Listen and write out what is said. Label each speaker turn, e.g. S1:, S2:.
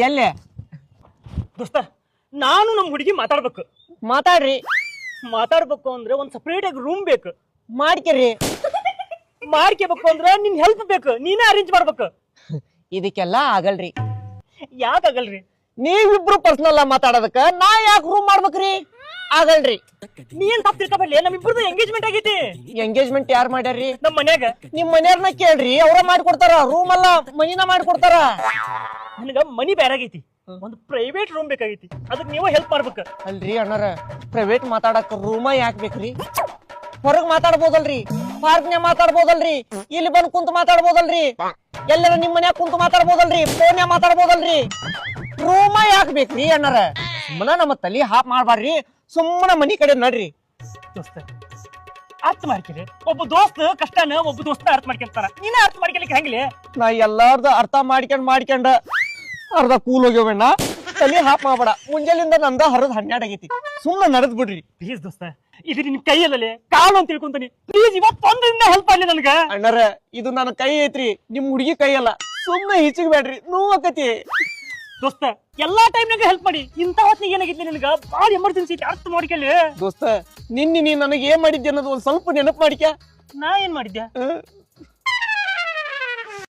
S1: ಎಲ್ಲಿ
S2: ದೋಸ್ತ ನಾನು ನಮ್ ಹುಡುಗಿ ಮಾತಾಡ್ಬೇಕು.
S1: ಮಾತಾಡ್ರಿ.
S2: ಮಾತಾಡ್ಬೇಕು ಅಂದ್ರೆ ಒಂದ್ ಸಪರೇಟ್ ಆಗಿ ರೂಮ್ ಬೇಕು.
S1: ಮಾಡ್ಕೇರಿ.
S2: ಮಾಡ್ಕೋಬೇಕು ಅಂದ್ರೆ ನಿನ್ ಹೆಲ್ಪ್ ಬೇಕು, ನೀನೇ ಅರೇಂಜ್ ಮಾಡ್ಬೇಕು.
S1: ಇದಕ್ಕೆಲ್ಲ ಆಗಲ್ರಿ.
S2: ಯಾಕಾಗಲ್ರಿ?
S1: ನೀವಿಬ್ರು ಪರ್ಸನಲ್ ಮಾತಾಡೋದಕ್ಕ ನಾ ಯಾಕೆ ರೂಮ್ ಮಾಡ್ಬೇಕ್ರಿ? ಆಗಲ್ರಿ.
S2: ನೀನ್ ತಪ್ಪು ತಿಳ್ಕೊಬೇಡಿ, ನಮ್ಮಿಬ್ರದ್ದು ಎಂಗೇಜ್ಮೆಂಟ್ ಆಗೈತಿ.
S1: ಎಂಗೇಜ್ಮೆಂಟ್ ಯಾರು ಮಾಡ್ಯಾರ್ರಿ?
S2: ನಮ್ ಮನ್ಯಾಗ.
S1: ನಿಮ್ ಮನೆಯವ್ರನ್ನ ಕೇಳ್ರಿ, ಅವ್ರ ಮಾಡ್ಕೊಡ್ತಾರ. ರೂಮ್ ಅಲ್ಲ ಮನಿನ ಮಾಡ್ಕೊಡ್ತಾರ.
S2: ನನಗ ಮನಿ ಬೇರಾಗೈತಿ, ಒಂದು ಪ್ರೈವೇಟ್ ರೂಮ್ ಬೇಕಾಗೈತಿ. ಅದಕ್ಕೆ ನೀವು ಹೆಲ್ಪ್ ಮಾಡ್ಬೇಕು.
S1: ಅಲ್ರಿ ಅಣ್ಣಾರ, ಪ್ರೈವೇಟ್ ಮಾತಾಡಕ್ ರೂಮ ಯಾಕೆ ಬೇಕ್ರಿ? ಹೊರಗ್ ಮಾತಾಡ್ಬೋದಲ್ರಿ, ಪಾರ್ಕ್ನ್ಯಾಗ ಮಾತಾಡ್ಬೋದಲ್ರಿ, ಇಲ್ಲಿ ಬಂದ್ ಕುಂತ ಮಾತಾಡ್ಬೋದಲ್ರಿ, ಎಲ್ಲರ ನಿಮ್ ಮನ್ಯಾಗ ಕುಂತ ಮಾತಾಡ್ಬೋದಲ್ರಿ, ಫೋನ್ಯಾಗ ಮಾತಾಡ್ಬೋದಲ್ರಿ. ರೂಮ ಯಾಕೆ ಬೇಕ್ರಿ ಅಣ್ಣಾರ? ಸುಮ್ಮನ ನಮ್ಮ ತಲಿ ಹಾಪ್ ಮಾಡ್ಬಾರ್ರಿ, ಸುಮ್ಮನ ಮನಿ ಕಡೆ ನಡ್ರಿ.
S2: ದೋಸ್ತ ಅರ್ಥ ಮಾಡ್ಕೊಳ್ಳಿ, ಒಬ್ಬ ದೋಸ್ತ ಕಷ್ಟನ ಒಬ್ಬ ದೋಸ್ತ ಅರ್ಥ ಮಾಡ್ಕೊಂತಾರ. ನೀನ ಅರ್ಥ ಮಾಡ್ಕೊಲಿಕ್ಕೆ ಹೆಂಗಿಲ್ಲ?
S1: ನಾ ಎಲ್ಲಾರ್ದು ಅರ್ಥ ಮಾಡ್ಕೊಂಡ್ ಅರ್ಧ ಕೂಲ್ ಹೋಗ್ಯವಣ್ಣ. ತಲಿ ಹಾಪ್ ಮಾಡ್ಬೇಡ. ಮುಂಜಾನಿಂದ ನಂದ ಹರಿದ್ 12 ಆಗೈತಿ. ಸುಮ್ಮನೆ ನಡೆದ್ ಬಿಡ್ರಿ
S2: ಪ್ಲೀಸ್ ದೋಸ್ತ. ಇದು ನಿನ್ ಕೈಯಲ್ಲೇ ಕಾಲು ಅಂತ ತಿಳ್ಕೊಂತಾನಿ. ಪ್ಲೀಸ್ ಇವತ್ತೊಂದರಿಂದ ಹೆಲ್ಪ್ ಆಗ್ಲಿ ನನಗ.
S1: ಅಣ್ಣಾರ, ಇದು ನನ್ನ ಕೈ ಐತ್ರಿ, ನಿಮ್ ಹುಡುಗಿ ಕೈ ಅಲ್ಲ. ಸುಮ್ಮನೆ ಹಿಚಿಗ್ ಬೇಡ್ರಿ, ನೋವಾಕತಿ.
S2: ದೋಸ್ತ ಎಲ್ಲಾ ಟೈಮ್ನಾಗ ಹೆಲ್ಪ್ ಮಾಡಿ. ಇಂತ ಹೊತ್ತಿಗೆ ಏನಾಗಿತ್ತು ನಿನಗ? ಬಾಳ ಎಮರ್ಜೆನ್ಸಿ ಐತಿ, ಅರ್ಥ ಮಾಡ್ಕೊಳ್ಳಿ.
S1: ದೋಸ್ತ, ನಿನ್ನೆ ನೀ ನನಗೆ ಏನ್ ಮಾಡಿದ್ದೆ ಅನ್ನೋದು ಒಂದ್ ಸ್ವಲ್ಪ ನೆನಪು ಮಾಡಿಕ.
S2: ನಾ ಏನ್ ಮಾಡಿದ್ದೆ?